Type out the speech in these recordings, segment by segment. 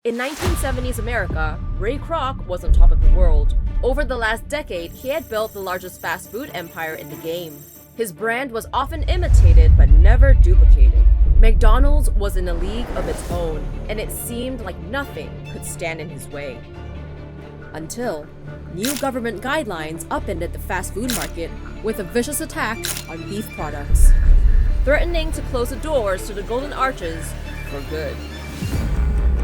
In 1970s America, Ray Kroc was on top of the world. Over the last decade, he had built the largest fast food empire in the game. His brand was often imitated but never duplicated. McDonald's was in a league of its own, and it seemed like nothing could stand in his way. Until new government guidelines upended the fast food market with a vicious attack on beef products, threatening to close the doors to the Golden Arches for good.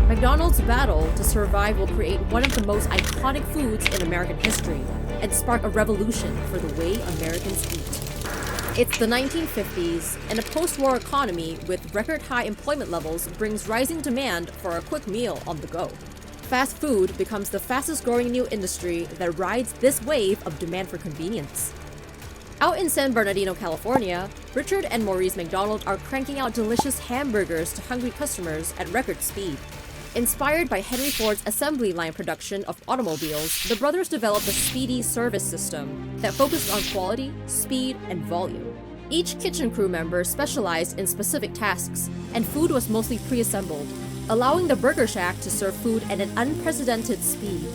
McDonald's battle to survive will create one of the most iconic foods in American history and spark a revolution for the way Americans eat. It's the 1950s, and a post-war economy with record-high employment levels brings rising demand for a quick meal on the go. Fast food becomes the fastest-growing new industry that rides this wave of demand for convenience. Out in San Bernardino, California, Richard and Maurice McDonald are cranking out delicious hamburgers to hungry customers at record speed. Inspired by Henry Ford's assembly line production of automobiles, the brothers developed a speedy service system that focused on quality, speed, and volume. Each kitchen crew member specialized in specific tasks, and food was mostly pre-assembled, allowing the Burger Shack to serve food at an unprecedented speed.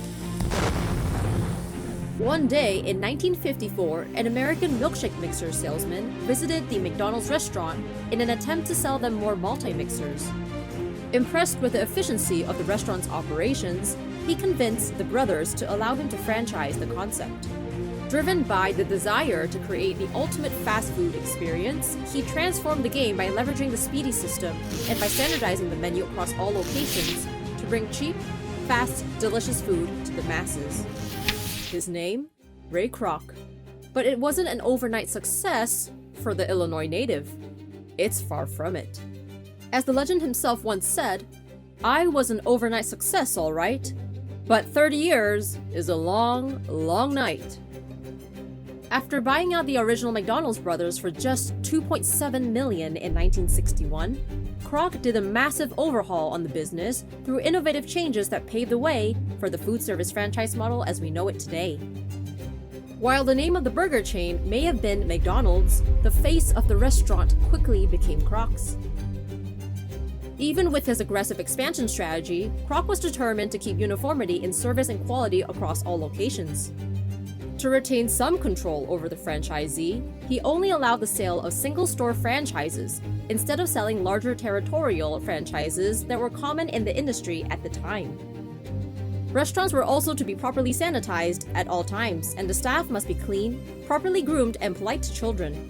One day in 1954, an American milkshake mixer salesman visited the McDonald's restaurant in an attempt to sell them more multi-mixers. Impressed with the efficiency of the restaurant's operations, he convinced the brothers to allow him to franchise the concept. Driven by the desire to create the ultimate fast food experience, he transformed the game by leveraging the speedy system and by standardizing the menu across all locations to bring cheap, fast, delicious food to the masses. His name? Ray Kroc. But it wasn't an overnight success for the Illinois native. It's far from it. As the legend himself once said, "I was an overnight success, all right, but 30 years is a long, long night." After buying out the original McDonald's brothers for just $2.7 million in 1961, Kroc did a massive overhaul on the business through innovative changes that paved the way for the food service franchise model as we know it today. While the name of the burger chain may have been McDonald's, the face of the restaurant quickly became Kroc's. Even with his aggressive expansion strategy, Kroc was determined to keep uniformity in service and quality across all locations. To retain some control over the franchisee, he only allowed the sale of single-store franchises instead of selling larger territorial franchises that were common in the industry at the time. Restaurants were also to be properly sanitized at all times, and the staff must be clean, properly groomed, and polite to children.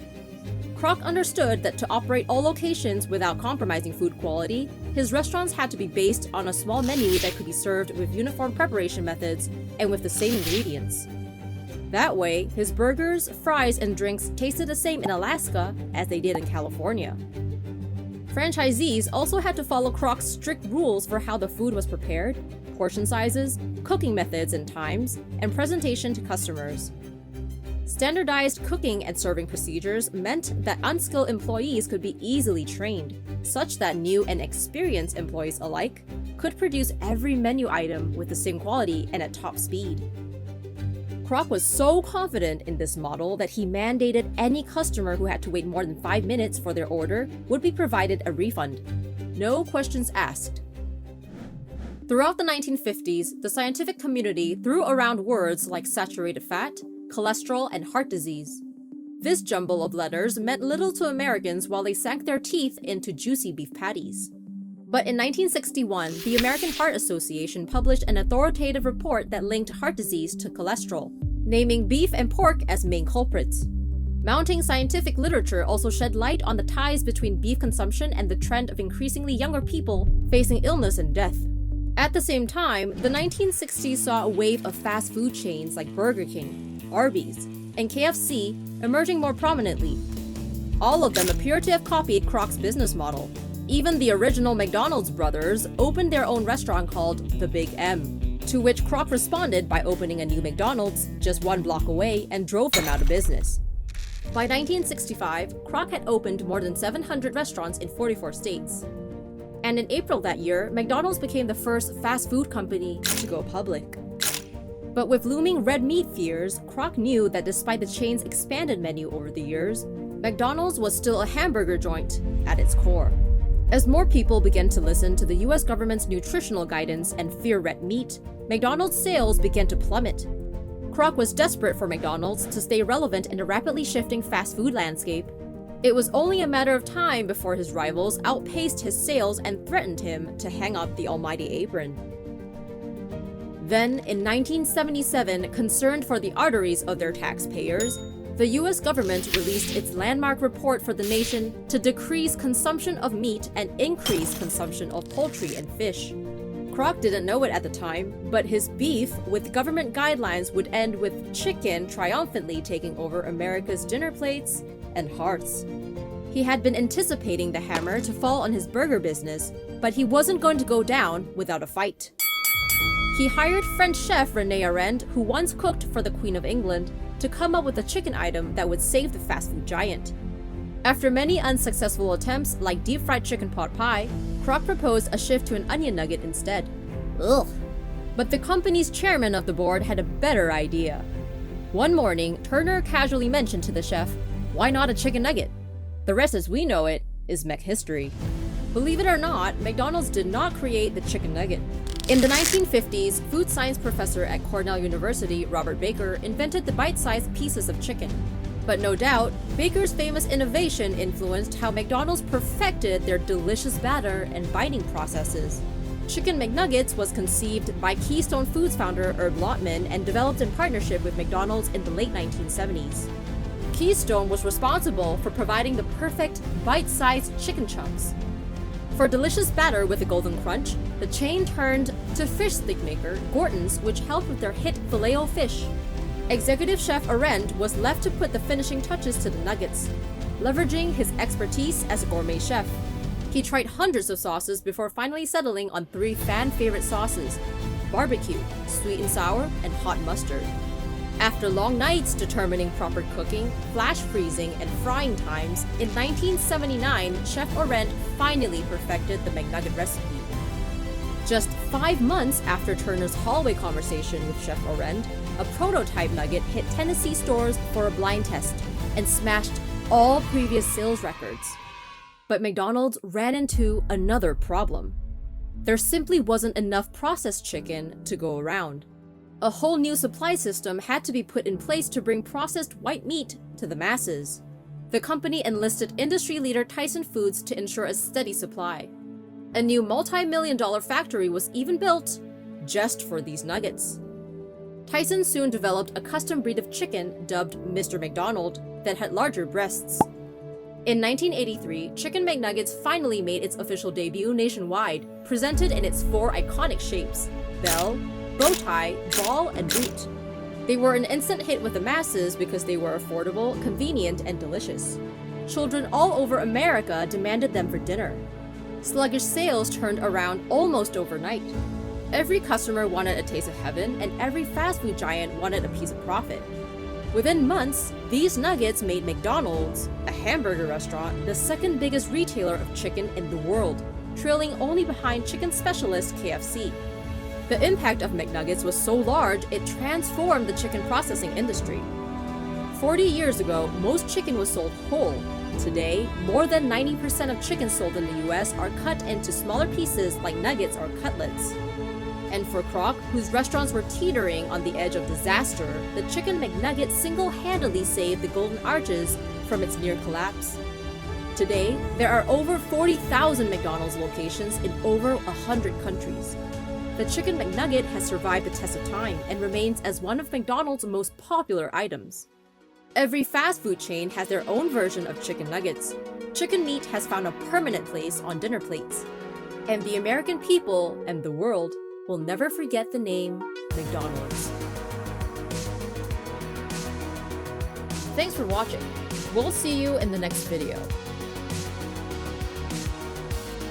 Kroc understood that to operate all locations without compromising food quality, his restaurants had to be based on a small menu that could be served with uniform preparation methods and with the same ingredients. That way, his burgers, fries, and drinks tasted the same in Alaska as they did in California. Franchisees also had to follow Kroc's strict rules for how the food was prepared, portion sizes, cooking methods and times, and presentation to customers. Standardized cooking and serving procedures meant that unskilled employees could be easily trained, such that new and experienced employees alike could produce every menu item with the same quality and at top speed. Kroc was so confident in this model that he mandated any customer who had to wait more than 5 minutes for their order would be provided a refund. No questions asked. Throughout the 1950s, the scientific community threw around words like saturated fat, cholesterol, and heart disease. This jumble of letters meant little to Americans while they sank their teeth into juicy beef patties. But in 1961, the American Heart Association published an authoritative report that linked heart disease to cholesterol, naming beef and pork as main culprits. Mounting scientific literature also shed light on the ties between beef consumption and the trend of increasingly younger people facing illness and death. At the same time, the 1960s saw a wave of fast food chains like Burger King, Arby's, and KFC emerging more prominently. All of them appear to have copied Kroc's business model. Even the original McDonald's brothers opened their own restaurant called the Big M, to which Kroc responded by opening a new McDonald's just 1 block away and drove them out of business. By 1965, Kroc had opened more than 700 restaurants in 44 states. And in April that year, McDonald's became the first fast food company to go public. But with looming red meat fears, Kroc knew that despite the chain's expanded menu over the years, McDonald's was still a hamburger joint at its core. As more people began to listen to the US government's nutritional guidance and fear red meat, McDonald's sales began to plummet. Kroc was desperate for McDonald's to stay relevant in a rapidly shifting fast food landscape. It was only a matter of time before his rivals outpaced his sales and threatened him to hang up the almighty apron. Then, in 1977, concerned for the arteries of their taxpayers, the US government released its landmark report for the nation to decrease consumption of meat and increase consumption of poultry and fish. Kroc didn't know it at the time, but his beef with government guidelines would end with chicken triumphantly taking over America's dinner plates and hearts. He had been anticipating the hammer to fall on his burger business, but he wasn't going to go down without a fight. He hired French chef René Arend, who once cooked for the Queen of England, to come up with a chicken item that would save the fast food giant. After many unsuccessful attempts like deep-fried chicken pot pie, Kroc proposed a shift to an onion nugget instead. Ugh. But the company's chairman of the board had a better idea. One morning, Turner casually mentioned to the chef, "Why not a chicken nugget?" The rest as we know it is Mc history. Believe it or not, McDonald's did not create the chicken nugget. In the 1950s, food science professor at Cornell University, Robert Baker, invented the bite-sized pieces of chicken. But no doubt, Baker's famous innovation influenced how McDonald's perfected their delicious batter and biting processes. Chicken McNuggets was conceived by Keystone Foods founder Herb Lotman and developed in partnership with McDonald's in the late 1970s. Keystone was responsible for providing the perfect bite-sized chicken chunks. For delicious batter with a golden crunch, the chain turned to fish stick maker Gorton's, which helped with their hit Filet-O-Fish. Executive Chef Arend was left to put the finishing touches to the nuggets, leveraging his expertise as a gourmet chef. He tried hundreds of sauces before finally settling on 3 fan-favorite sauces: barbecue, sweet and sour, and hot mustard. After long nights determining proper cooking, flash freezing, and frying times, in 1979, Chef Arend finally perfected the McNugget recipe. Just 5 months after Turner's hallway conversation with Chef Arend, a prototype nugget hit Tennessee stores for a blind test and smashed all previous sales records. But McDonald's ran into another problem. There simply wasn't enough processed chicken to go around. A whole new supply system had to be put in place to bring processed white meat to the masses. The company enlisted industry leader Tyson Foods to ensure a steady supply. A new multi-million-dollar factory was even built just for these nuggets. Tyson soon developed a custom breed of chicken dubbed Mr. McDonald that had larger breasts. In 1983, Chicken McNuggets finally made its official debut nationwide, presented in its 4 iconic shapes: bell, bow tie, ball, and boot. They were an instant hit with the masses because they were affordable, convenient, and delicious. Children all over America demanded them for dinner. Sluggish sales turned around almost overnight. Every customer wanted a taste of heaven, and every fast food giant wanted a piece of profit. Within months, these nuggets made McDonald's, a hamburger restaurant, the second biggest retailer of chicken in the world, trailing only behind chicken specialist KFC. The impact of McNuggets was so large, it transformed the chicken processing industry. 40 years ago, most chicken was sold whole. Today, more than 90% of chicken sold in the US are cut into smaller pieces like nuggets or cutlets. And for Kroc, whose restaurants were teetering on the edge of disaster, the Chicken McNugget single-handedly saved the Golden Arches from its near collapse. Today, there are over 40,000 McDonald's locations in over 100 countries. The Chicken McNugget has survived the test of time and remains as one of McDonald's most popular items. Every fast food chain has their own version of chicken nuggets. Chicken meat has found a permanent place on dinner plates. And the American people and the world will never forget the name McDonald's. Thanks for watching. We'll see you in the next video.